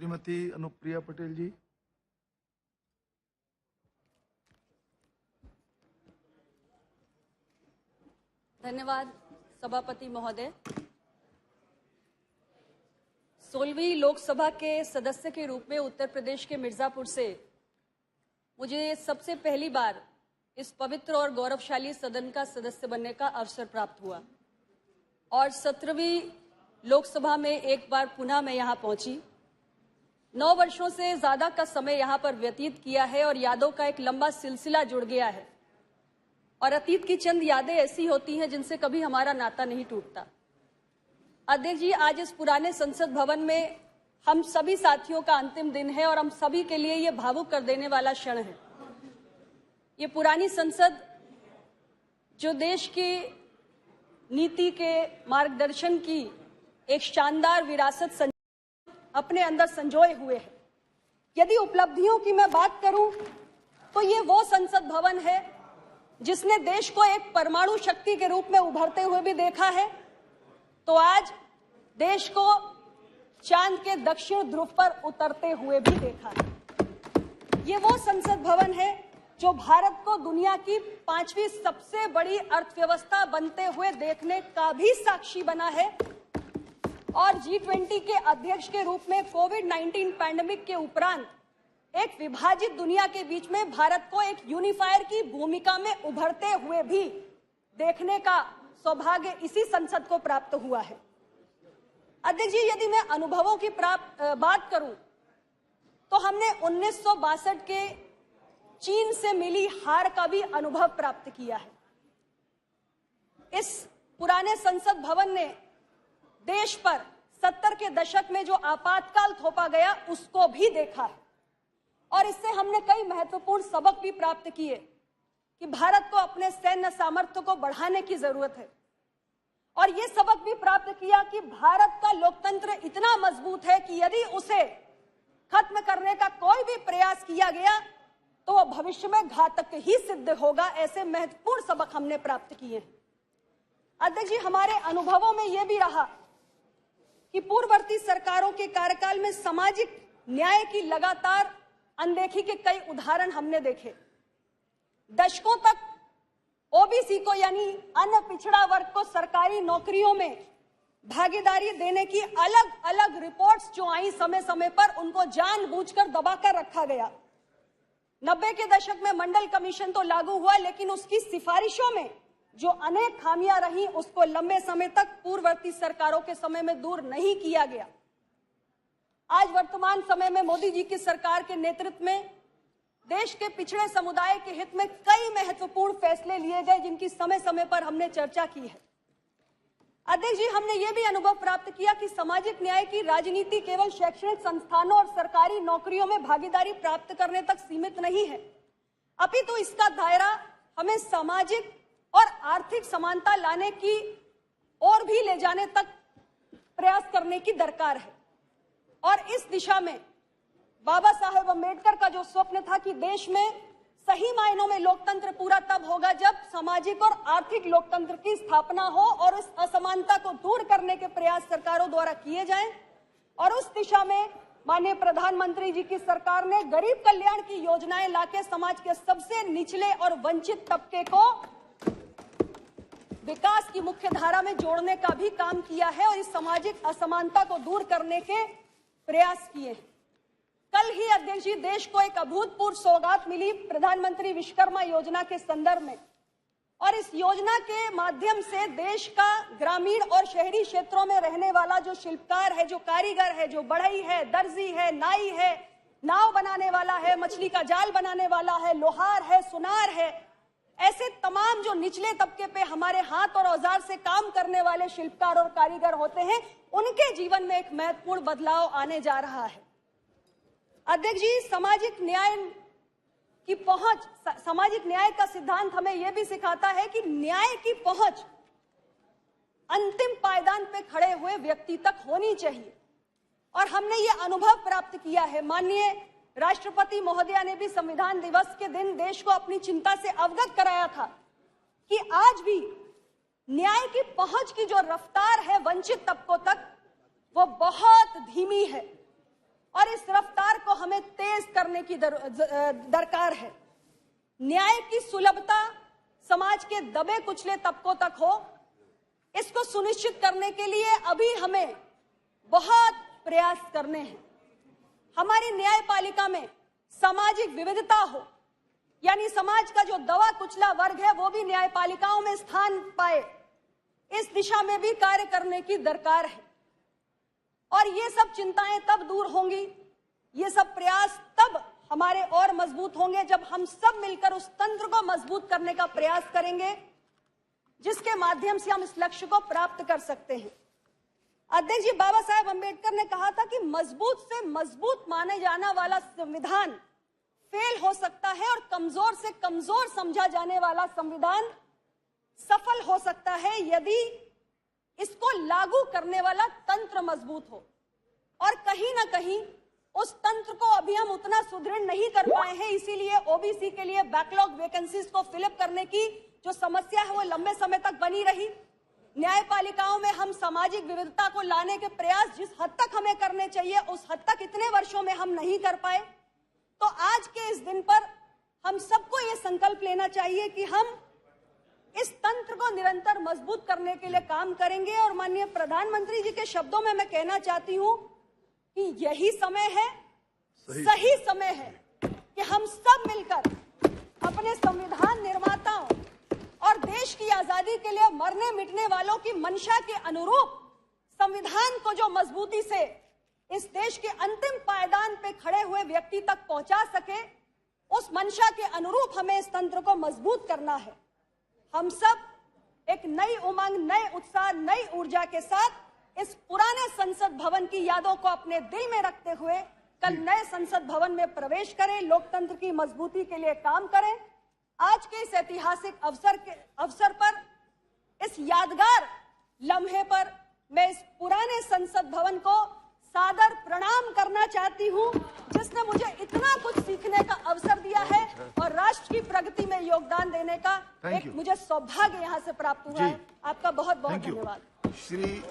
श्रीमती अनुप्रिया पटेल जी। धन्यवाद सभापति महोदय। 16वीं लोकसभा के सदस्य के रूप में उत्तर प्रदेश के मिर्जापुर से मुझे सबसे पहली बार इस पवित्र और गौरवशाली सदन का सदस्य बनने का अवसर प्राप्त हुआ और 17वीं लोकसभा में एक बार पुनः मैं यहाँ पहुंची। 9 वर्षों से ज्यादा का समय यहाँ पर व्यतीत किया है और यादों का एक लंबा सिलसिला जुड़ गया है और अतीत की चंद यादें ऐसी होती हैं जिनसे कभी हमारा नाता नहीं टूटता। अध्यक्ष जी, आज इस पुराने संसद भवन में हम सभी साथियों का अंतिम दिन है और हम सभी के लिए ये भावुक कर देने वाला क्षण है। ये पुरानी संसद जो देश की नीति के मार्गदर्शन की एक शानदार विरासत अपने अंदर संजोए हुए है। यदि उपलब्धियों की मैं बात करूं तो ये वो संसद भवन है जिसने देश को एक परमाणु शक्ति के रूप में उभरते हुए भी देखा है, तो आज देश को चांद के दक्षिण ध्रुव पर उतरते हुए भी देखा है। ये वो संसद भवन है जो भारत को दुनिया की 5वीं सबसे बड़ी अर्थव्यवस्था बनते हुए देखने का भी साक्षी बना है और G20 के अध्यक्ष के रूप में कोविड-19 पैंडेमिक के उपरांत एक विभाजित दुनिया के बीच में भारत को एक यूनिफायर की भूमिका में उभरते हुए भी देखने का सौभाग्य इसी संसद को प्राप्त हुआ है। अध्यक्ष जी, यदि मैं अनुभवों की बात करूं तो हमने 1962 के चीन से मिली हार का भी अनुभव प्राप्त किया है। इस पुराने संसद भवन ने देश पर 70 के दशक में जो आपातकाल थोपा गया उसको भी देखा है और इससे हमने कई महत्वपूर्ण सबक भी प्राप्त किए कि भारत को अपने सैन्य सामर्थ्य को बढ़ाने की जरूरत है और ये सबक भी प्राप्त किया कि भारत का लोकतंत्र इतना मजबूत है कि यदि उसे खत्म करने का कोई भी प्रयास किया गया तो वह भविष्य में घातक ही सिद्ध होगा। ऐसे महत्वपूर्ण सबक हमने प्राप्त किए हैं। अध्यक्ष जी, हमारे अनुभवों में यह भी रहा कि पूर्ववर्ती सरकारों के कार्यकाल में सामाजिक न्याय की लगातार अनदेखी के कई उदाहरण हमने देखे। दशकों तक ओबीसी को यानी अन्य पिछड़ा वर्ग को सरकारी नौकरियों में भागीदारी देने की अलग अलग रिपोर्ट्स जो आई समय समय पर, उनको जानबूझकर दबाकर रखा गया। 90 के दशक में मंडल कमीशन तो लागू हुआ, लेकिन उसकी सिफारिशों में जो अनेक खामियां रही उसको लंबे समय तक पूर्ववर्ती सरकारों के समय में दूर नहीं किया गया। आज वर्तमान समय में मोदी जी की सरकार के नेतृत्व में देश के पिछड़े समुदाय के हित में कई महत्वपूर्ण फैसले लिए गए जिनकी समय समय पर हमने चर्चा की है। अध्यक्ष जी, हमने ये भी अनुभव प्राप्त किया कि सामाजिक न्याय की राजनीति केवल शैक्षणिक संस्थानों और सरकारी नौकरियों में भागीदारी प्राप्त करने तक सीमित नहीं है, अपितु इसका दायरा हमें सामाजिक और आर्थिक समानता लाने की ओर भी ले जाने तक प्रयास करने की दरकार है। और इस दिशा में बाबा साहेब अम्बेडकर का जो स्वप्न था कि देश में सही मायनों में लोकतंत्र पूरा तब होगा जब सामाजिक और आर्थिक लोकतंत्र की स्थापना हो और इस असमानता को दूर करने के प्रयास सरकारों द्वारा किए जाएं, और उस दिशा में माननीय प्रधानमंत्री जी की सरकार ने गरीब कल्याण की योजनाएं लाके समाज के सबसे निचले और वंचित तबके को विकास की मुख्य धारा में जोड़ने का भी काम किया है और इस सामाजिक असमानता को दूर करने के प्रयास किए। कल ही अध्यक्ष जी, देश को एक अभूतपूर्व सौगात मिली प्रधानमंत्री विश्वकर्मा योजना के संदर्भ में, और इस योजना के माध्यम से देश का ग्रामीण और शहरी क्षेत्रों में रहने वाला जो शिल्पकार है, जो कारीगर है, जो बढ़ई है, दर्जी है, नाई है, नाव बनाने वाला है, मछली का जाल बनाने वाला है, लोहार है, सुनार है, ऐसे तमाम जो निचले तबके पे हमारे हाथ और औजार से काम करने वाले शिल्पकार और कारीगर होते हैं, उनके जीवन में एक महत्वपूर्ण बदलाव आने जा रहा है। अध्यक्ष जी, सामाजिक न्याय का सिद्धांत हमें यह भी सिखाता है कि न्याय की पहुंच अंतिम पायदान पे खड़े हुए व्यक्ति तक होनी चाहिए, और हमने ये अनुभव प्राप्त किया है। माननीय राष्ट्रपति महोदया ने भी संविधान दिवस के दिन देश को अपनी चिंता से अवगत कराया था कि आज भी न्याय की पहुंच की जो रफ्तार है वंचित तबकों तक, वो बहुत धीमी है। और इस रफ्तार को हमें तेज करने की दरकार है। न्याय की सुलभता समाज के दबे कुचले तबकों तक हो, इसको सुनिश्चित करने के लिए अभी हमें बहुत प्रयास करने हैं। हमारी न्यायपालिका में सामाजिक विविधता हो, यानी समाज का जो दबा कुचला वर्ग है वो भी न्यायपालिकाओं में स्थान पाए, इस दिशा में भी कार्य करने की दरकार है। और ये सब चिंताएं तब दूर होंगी, ये सब प्रयास तब हमारे और मजबूत होंगे जब हम सब मिलकर उस तंत्र को मजबूत करने का प्रयास करेंगे जिसके माध्यम से हम इस लक्ष्य को प्राप्त कर सकते हैं। अध्यक्ष जी, बाबा साहेब अम्बेडकर ने कहा था कि मजबूत से मजबूत माने जाने वाला संविधान फेल हो सकता है और कमजोर से कमजोर समझा जाने वाला संविधान सफल हो सकता है यदि इसको लागू करने वाला तंत्र मजबूत हो। और कहीं ना कहीं उस तंत्र को अभी हम उतना सुदृढ़ नहीं कर पाए हैं, इसीलिए ओबीसी के लिए बैकलॉग वैकेंसीज को फिलअप करने की जो समस्या है वो लंबे समय तक बनी रही। न्यायपालिकाओं में हम सामाजिक विविधता को लाने के प्रयास जिस हद तक हमें करने चाहिए उस हद तक इतने वर्षों में हम नहीं कर पाए। तो आज के इस दिन पर हम सबको ये संकल्प लेना चाहिए कि हम इस तंत्र को निरंतर मजबूत करने के लिए काम करेंगे। और माननीय प्रधानमंत्री जी के शब्दों में मैं कहना चाहती हूं कि यही समय है, सही समय है कि हम सब मिलकर अपने संविधान निर्माताओं और देश की आजादी के लिए मरने मिटने वालों की मंशा के अनुरूप संविधान को जो मजबूती से इस देश के अंतिम पायदान पे खड़े हुए व्यक्ति तक पहुंचा सके, उस मंशा के अनुरूप हमें इस तंत्र को मजबूत करना है। हम सब एक नई उमंग, नए उत्साह, नई ऊर्जा के साथ इस पुराने संसद भवन की यादों को अपने दिल में रखते हुए कल नए संसद भवन में प्रवेश करें, लोकतंत्र की मजबूती के लिए काम करें। आज के इस ऐतिहासिक अवसर पर, इस यादगार लम्हे पर मैं इस पुराने संसद भवन को सादर प्रणाम करना चाहती हूं, जिसने मुझे इतना कुछ सीखने का अवसर दिया है और राष्ट्र की प्रगति में योगदान देने का एक मुझे सौभाग्य यहां से प्राप्त हुआ है। आपका बहुत बहुत धन्यवाद। श्री